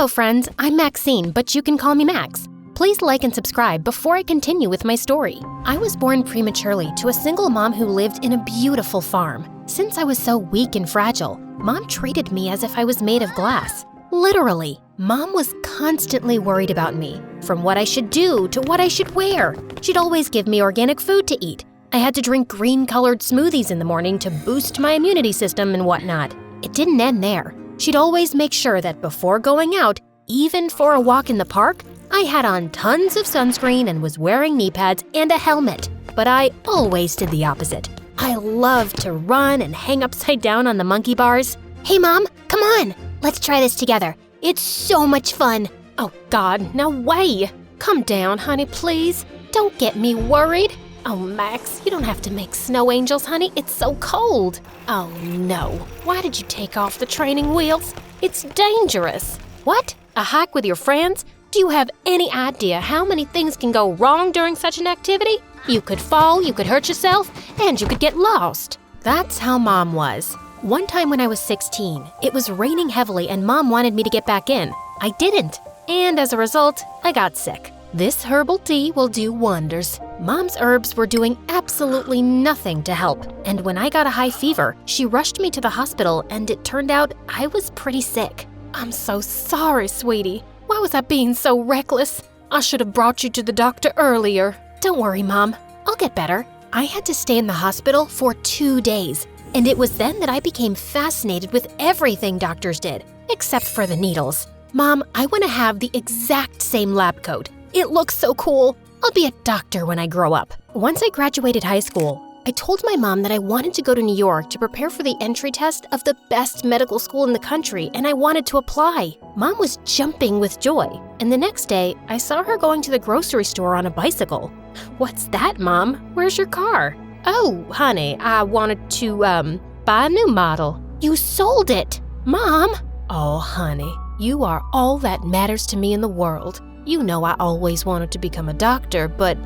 Hello friends, I'm Maxine, but you can call me Max. Please like and subscribe before I continue with my story. I was born prematurely to a single mom who lived in a beautiful farm. Since I was so weak and fragile, Mom treated me as if I was made of glass. Literally, Mom was constantly worried about me, from what I should do to what I should wear. She'd always give me organic food to eat. I had to drink green-colored smoothies in the morning to boost my immunity system and whatnot. It didn't end there. She'd always make sure that before going out, even for a walk in the park, I had on tons of sunscreen and was wearing knee pads and a helmet. But I always did the opposite. I loved to run and hang upside down on the monkey bars. Hey Mom, come on, let's try this together. It's so much fun. Oh God, no way. Calm down, honey, please. Don't get me worried. Oh, Max, you don't have to make snow angels, honey. It's so cold. Oh, no. Why did you take off the training wheels? It's dangerous. What? A hike with your friends? Do you have any idea how many things can go wrong during such an activity? You could fall, you could hurt yourself, and you could get lost. That's how Mom was. One time when I was 16, it was raining heavily and Mom wanted me to get back in. I didn't. And as a result, I got sick. This herbal tea will do wonders. Mom's herbs were doing absolutely nothing to help, and when I got a high fever, she rushed me to the hospital and it turned out I was pretty sick. I'm so sorry, sweetie. Why was I being so reckless? I should have brought you to the doctor earlier. Don't worry, Mom. I'll get better. I had to stay in the hospital for 2 days, and it was then that I became fascinated with everything doctors did, except for the needles. Mom, I want to have the exact same lab coat. It looks so cool. I'll be a doctor when I grow up. Once I graduated high school, I told my mom that I wanted to go to New York to prepare for the entry test of the best medical school in the country, and I wanted to apply. Mom was jumping with joy, and the next day, I saw her going to the grocery store on a bicycle. What's that, Mom? Where's your car? Oh, honey, I wanted to, buy a new model. You sold it! Mom! Oh, honey, you are all that matters to me in the world. You know I always wanted to become a doctor, but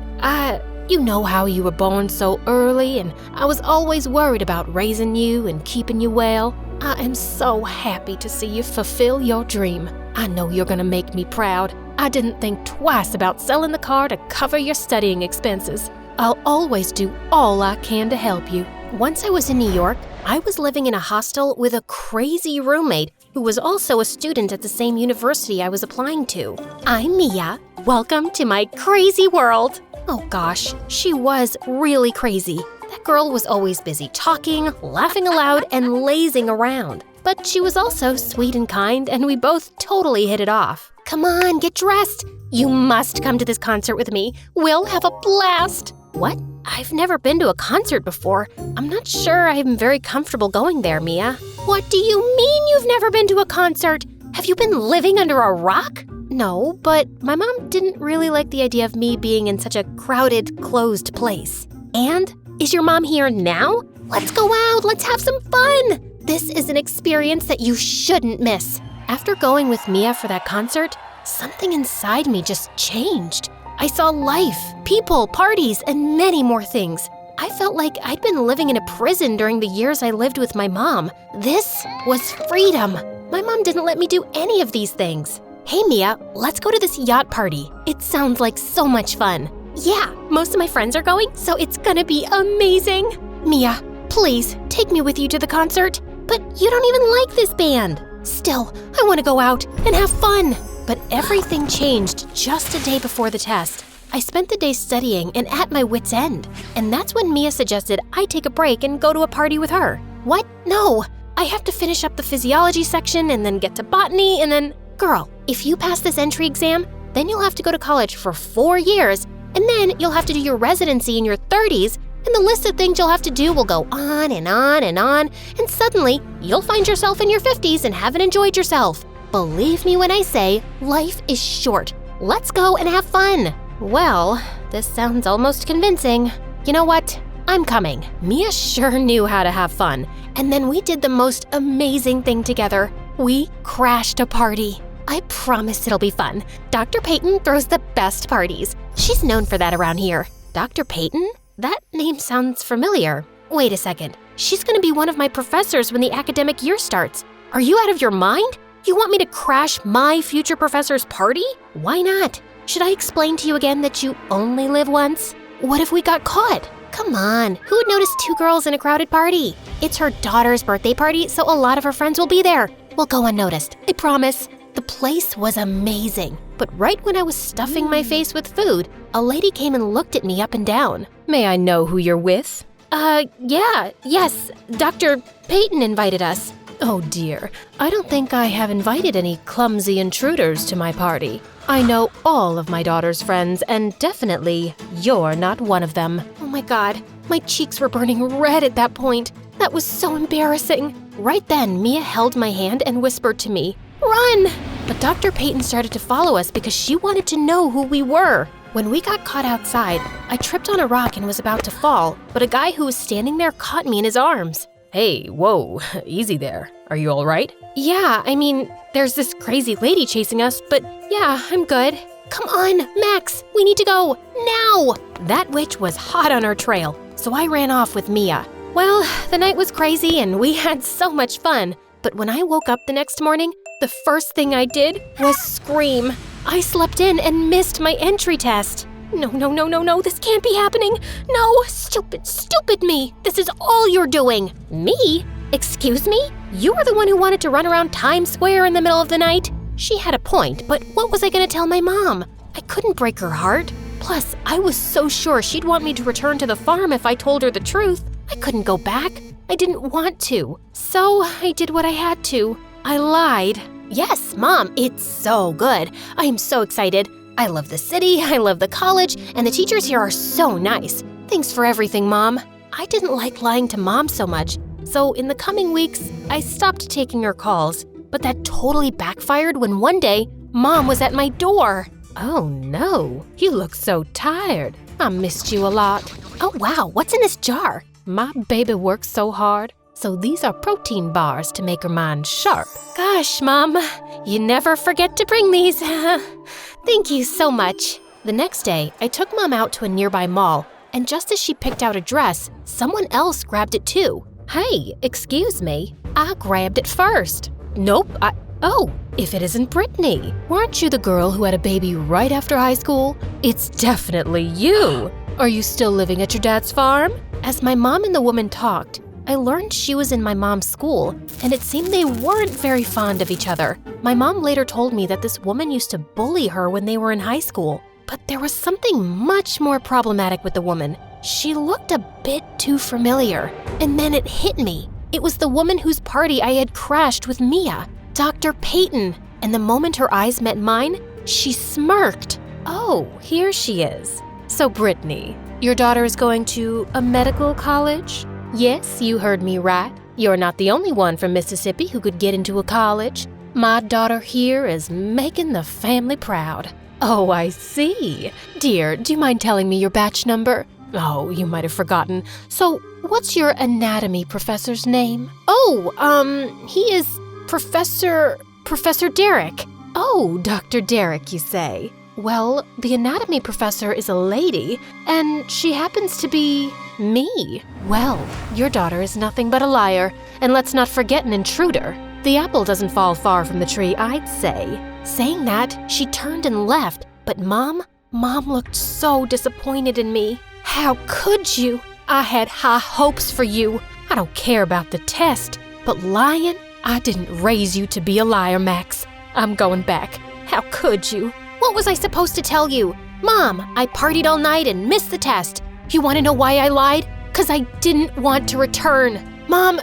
you know how you were born so early, and I was always worried about raising you and keeping you well. I am so happy to see you fulfill your dream. I know you're gonna make me proud. I didn't think twice about selling the car to cover your studying expenses. I'll always do all I can to help you. Once I was in New York, I was living in a hostel with a crazy roommate who was also a student at the same university I was applying to. I'm Mia. Welcome to my crazy world. Oh gosh, she was really crazy. That girl was always busy talking, laughing aloud, and lazing around. But she was also sweet and kind, and we both totally hit it off. Come on, get dressed. You must come to this concert with me. We'll have a blast. What? I've never been to a concert before. I'm not sure I'm very comfortable going there, Mia. What do you mean you've never been to a concert? Have you been living under a rock? No, but my mom didn't really like the idea of me being in such a crowded, closed place. And is your mom here now? Let's go out, let's have some fun! This is an experience that you shouldn't miss. After going with Mia for that concert, something inside me just changed. I saw life, people, parties, and many more things. I felt like I'd been living in a prison during the years I lived with my mom. This was freedom. My mom didn't let me do any of these things. Hey Mia, let's go to this yacht party. It sounds like so much fun. Yeah, most of my friends are going, so it's gonna be amazing. Mia, please take me with you to the concert. But you don't even like this band. Still, I want to go out and have fun. But everything changed just a day before the test. I spent the day studying and at my wit's end. And that's when Mia suggested I take a break and go to a party with her. What? No, I have to finish up the physiology section and then get to botany and then… Girl, if you pass this entry exam, then you'll have to go to college for 4 years, and then you'll have to do your residency in your 30s, and the list of things you'll have to do will go on and on and on, and suddenly you'll find yourself in your 50s and haven't enjoyed yourself. Believe me when I say life is short. Let's go and have fun. Well, this sounds almost convincing. You know what? I'm coming. Mia sure knew how to have fun, and then we did the most amazing thing together. We crashed a party. I promise it'll be fun. Dr. Peyton throws the best parties. She's known for that around here. Dr. Peyton? That name sounds familiar. Wait a second. She's gonna be one of my professors when the academic year starts. Are you out of your mind? You want me to crash my future professor's party? Why not? Should I explain to you again that you only live once? What if we got caught? Come on, who would notice two girls in a crowded party? It's her daughter's birthday party, so a lot of her friends will be there. We'll go unnoticed, I promise. The place was amazing, but right when I was stuffing my face with food, a lady came and looked at me up and down. May I know who you're with? Yes, Dr. Peyton invited us. Oh dear, I don't think I have invited any clumsy intruders to my party. I know all of my daughter's friends, and definitely you're not one of them. Oh my God, my cheeks were burning red at that point. That was so embarrassing. Right then, Mia held my hand and whispered to me, "Run!" But Dr. Peyton started to follow us because she wanted to know who we were. When we got caught outside, I tripped on a rock and was about to fall, but a guy who was standing there caught me in his arms. Hey, whoa, easy there. Are you all right? Yeah, I mean, there's this crazy lady chasing us, but yeah, I'm good. Come on, Max, we need to go, now! That witch was hot on our trail, so I ran off with Mia. Well, the night was crazy and we had so much fun, but when I woke up the next morning, the first thing I did was scream. I slept in and missed my entry test. No, this can't be happening. No, stupid me. This is all you're doing. Me? Excuse me? You were the one who wanted to run around Times Square in the middle of the night? She had a point, but what was I gonna tell my mom? I couldn't break her heart. Plus, I was so sure she'd want me to return to the farm if I told her the truth. I couldn't go back. I didn't want to. So I did what I had to. I lied. Yes, Mom, it's so good. I am so excited. I love the city, I love the college, and the teachers here are so nice. Thanks for everything, Mom. I didn't like lying to Mom so much, so in the coming weeks, I stopped taking her calls. But that totally backfired when one day, Mom was at my door. Oh no, you look so tired. I missed you a lot. Oh wow, what's in this jar? My baby works so hard, so these are protein bars to make her mind sharp. Gosh, Mom, you never forget to bring these. Thank you so much. The next day, I took Mom out to a nearby mall, and just as she picked out a dress, someone else grabbed it too. Hey, excuse me. I grabbed it first. Nope, Oh, if it isn't Brittany. Weren't you the girl who had a baby right after high school? It's definitely you. Are you still living at your dad's farm? As my mom and the woman talked, I learned she was in my mom's school, and it seemed they weren't very fond of each other. My mom later told me that this woman used to bully her when they were in high school. But there was something much more problematic with the woman. She looked a bit too familiar, and then it hit me. It was the woman whose party I had crashed with Mia, Dr. Peyton. And the moment her eyes met mine, she smirked. Oh, here she is. So Brittany, your daughter is going to a medical college? Yes, you heard me right. You're not the only one from Mississippi who could get into a college. My daughter here is making the family proud. Oh, I see. Dear, do you mind telling me your batch number? Oh, you might have forgotten. So, what's your anatomy professor's name? Oh, he is Professor Derek. Oh, Dr. Derek, you say? Well, the anatomy professor is a lady, and she happens to be me. Well, your daughter is nothing but a liar, and let's not forget an intruder. The apple doesn't fall far from the tree, I'd say. Saying that, she turned and left, but Mom looked so disappointed in me. How could you? I had high hopes for you. I don't care about the test, but lying? I didn't raise you to be a liar, Max. I'm going back. How could you? What was I supposed to tell you? Mom, I partied all night and missed the test. You want to know why I lied? 'Cause I didn't want to return. Mom,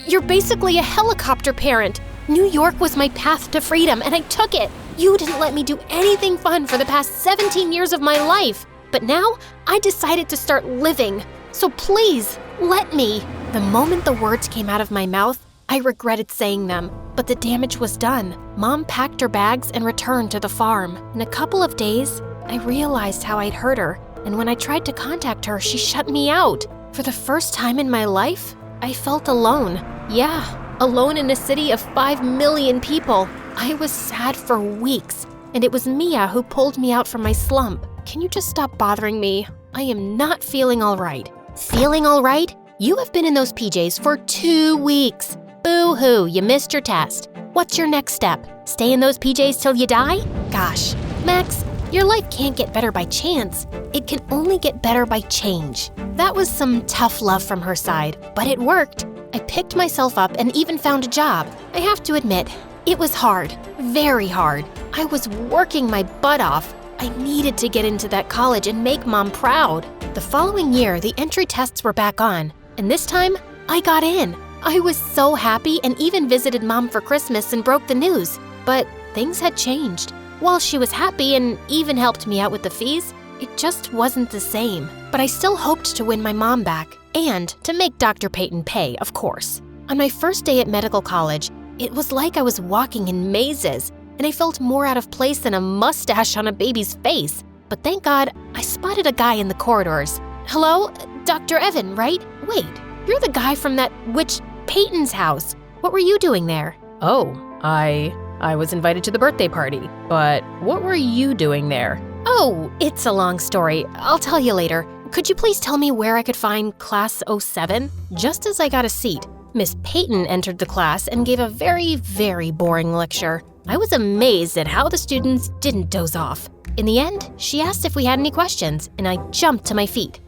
you're basically a helicopter parent. New York was my path to freedom, and I took it. You didn't let me do anything fun for the past 17 years of my life. But now, I decided to start living. So please, let me. The moment the words came out of my mouth, I regretted saying them, but the damage was done. Mom packed her bags and returned to the farm. In a couple of days, I realized how I'd hurt her, and when I tried to contact her, she shut me out. For the first time in my life, I felt alone. Yeah, alone in a city of 5 million people. I was sad for weeks, and it was Mia who pulled me out from my slump. Can you just stop bothering me? I am not feeling all right. Feeling all right? You have been in those PJs for 2 weeks. Boo-hoo, you missed your test. What's your next step? Stay in those PJs till you die? Gosh, Max, your life can't get better by chance. It can only get better by change. That was some tough love from her side, but it worked. I picked myself up and even found a job. I have to admit, it was hard, very hard. I was working my butt off. I needed to get into that college and make Mom proud. The following year, the entry tests were back on, and this time, I got in. I was so happy and even visited Mom for Christmas and broke the news. But things had changed. While she was happy and even helped me out with the fees, it just wasn't the same. But I still hoped to win my mom back and to make Dr. Peyton pay, of course. On my first day at medical college, it was like I was walking in mazes, and I felt more out of place than a mustache on a baby's face. But thank God, I spotted a guy in the corridors. Hello? Dr. Evan, right? Wait, you're the guy from that witch Peyton's house. What were you doing there? Oh, I was invited to the birthday party, but what were you doing there? Oh, it's a long story. I'll tell you later. Could you please tell me where I could find Class 07? Just as I got a seat, Miss Peyton entered the class and gave a very, very boring lecture. I was amazed at how the students didn't doze off. In the end, she asked if we had any questions, and I jumped to my feet.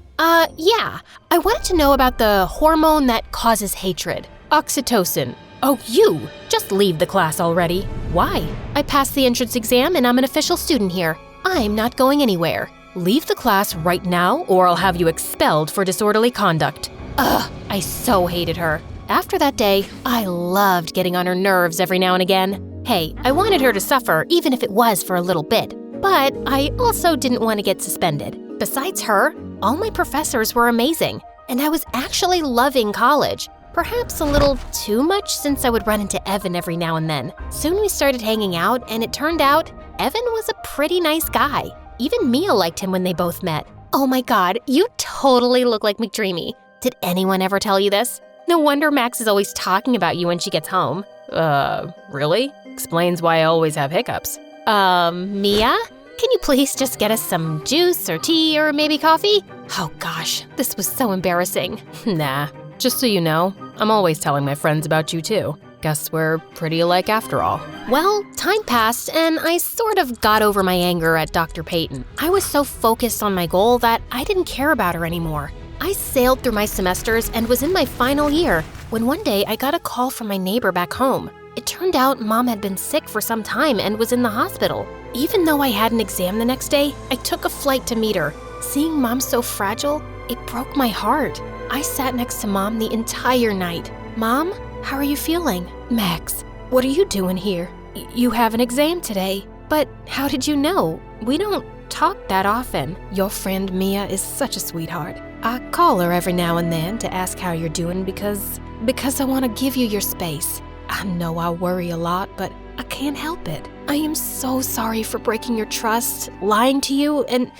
Yeah. I wanted to know about the hormone that causes hatred. Oxytocin. Oh, you! Just leave the class already. Why? I passed the entrance exam and I'm an official student here. I'm not going anywhere. Leave the class right now or I'll have you expelled for disorderly conduct. Ugh, I so hated her. After that day, I loved getting on her nerves every now and again. Hey, I wanted her to suffer even if it was for a little bit. But I also didn't want to get suspended. Besides her, all my professors were amazing, and I was actually loving college. Perhaps a little too much since I would run into Evan every now and then. Soon we started hanging out, and it turned out Evan was a pretty nice guy. Even Mia liked him when they both met. Oh my God, you totally look like McDreamy. Did anyone ever tell you this? No wonder Max is always talking about you when she gets home. Really? Explains why I always have hiccups. Mia? Can you please just get us some juice or tea or maybe coffee? Oh gosh, this was so embarrassing. Nah. Just so you know, I'm always telling my friends about you too. Guess we're pretty alike after all. Well, time passed and I sort of got over my anger at Dr. Peyton. I was so focused on my goal that I didn't care about her anymore. I sailed through my semesters and was in my final year when one day I got a call from my neighbor back home. It turned out Mom had been sick for some time and was in the hospital. Even though I had an exam the next day, I took a flight to meet her. Seeing Mom so fragile, it broke my heart. I sat next to Mom the entire night. Mom, how are you feeling? Max, what are you doing here? You have an exam today. But how did you know? We don't talk that often. Your friend Mia is such a sweetheart. I call her every now and then to ask how you're doing because I want to give you your space. I know I worry a lot, but I can't help it. I am so sorry for breaking your trust, lying to you, and…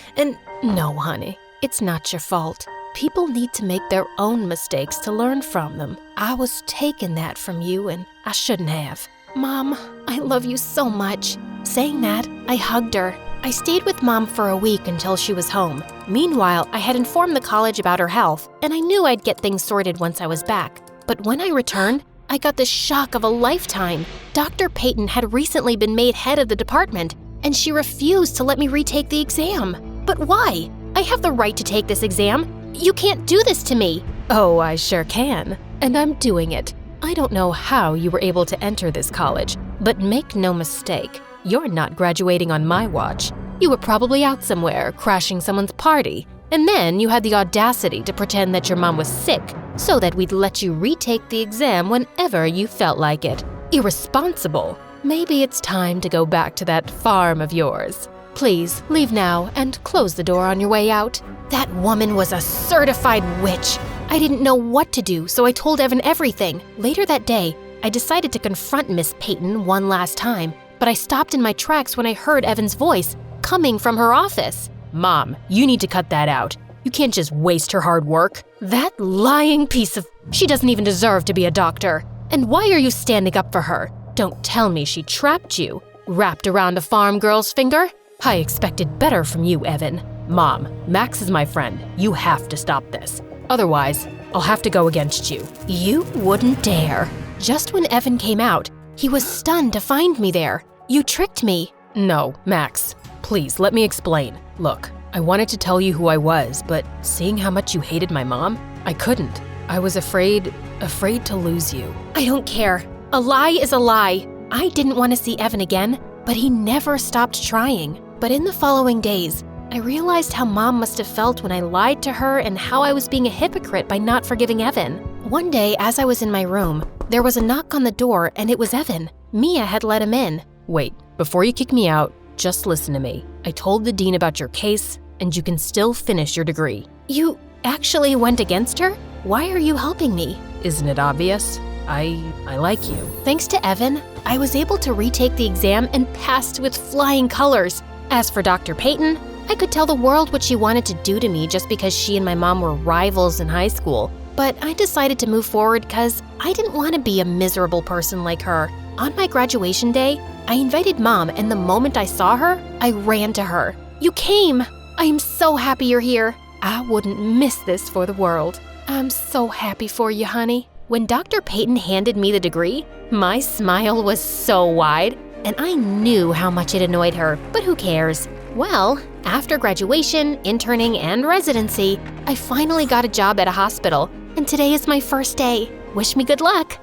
No, honey, it's not your fault. People need to make their own mistakes to learn from them. I was taking that from you and I shouldn't have. Mom, I love you so much. Saying that, I hugged her. I stayed with Mom for a week until she was home. Meanwhile, I had informed the college about her health, and I knew I'd get things sorted once I was back. But when I returned, I got the shock of a lifetime. Dr. Peyton had recently been made head of the department, and she refused to let me retake the exam. But why? I have the right to take this exam. You can't do this to me. Oh, I sure can. And I'm doing it. I don't know how you were able to enter this college, but make no mistake, you're not graduating on my watch. You were probably out somewhere, crashing someone's party, and then you had the audacity to pretend that your mom was sick so that we'd let you retake the exam whenever you felt like it. Irresponsible. Maybe it's time to go back to that farm of yours. Please, leave now and close the door on your way out. That woman was a certified witch. I didn't know what to do, so I told Evan everything. Later that day, I decided to confront Miss Peyton one last time, but I stopped in my tracks when I heard Evan's voice coming from her office. Mom, you need to cut that out. You can't just waste her hard work. That lying piece of… She doesn't even deserve to be a doctor. And why are you standing up for her? Don't tell me she trapped you, wrapped around a farm girl's finger. I expected better from you, Evan. Mom, Max is my friend. You have to stop this. Otherwise, I'll have to go against you. You wouldn't dare. Just when Evan came out, He was stunned to find me there. You tricked me. No, Max, please let me explain. Look, I wanted to tell you who I was, but seeing how much you hated my mom, I couldn't. I was afraid to lose you. I don't care. A lie is a lie. I didn't want to see Evan again, but he never stopped trying. But in the following days, I realized how Mom must have felt when I lied to her and how I was being a hypocrite by not forgiving Evan. One day, as I was in my room, there was a knock on the door and it was Evan. Mia had let him in. Wait, before you kick me out, just listen to me. I told the dean about your case, and you can still finish your degree. You actually went against her? Why are you helping me? Isn't it obvious? I like you. Thanks to Evan, I was able to retake the exam and passed with flying colors. As for Dr. Peyton, I could tell the world what she wanted to do to me just because she and my mom were rivals in high school. But I decided to move forward because I didn't want to be a miserable person like her. On my graduation day, I invited Mom, and the moment I saw her, I ran to her. You came! I am so happy you're here. I wouldn't miss this for the world. I'm so happy for you, honey. When Dr. Peyton handed me the degree, my smile was so wide, and I knew how much it annoyed her, but who cares? Well, after graduation, interning, and residency, I finally got a job at a hospital, and today is my first day. Wish me good luck.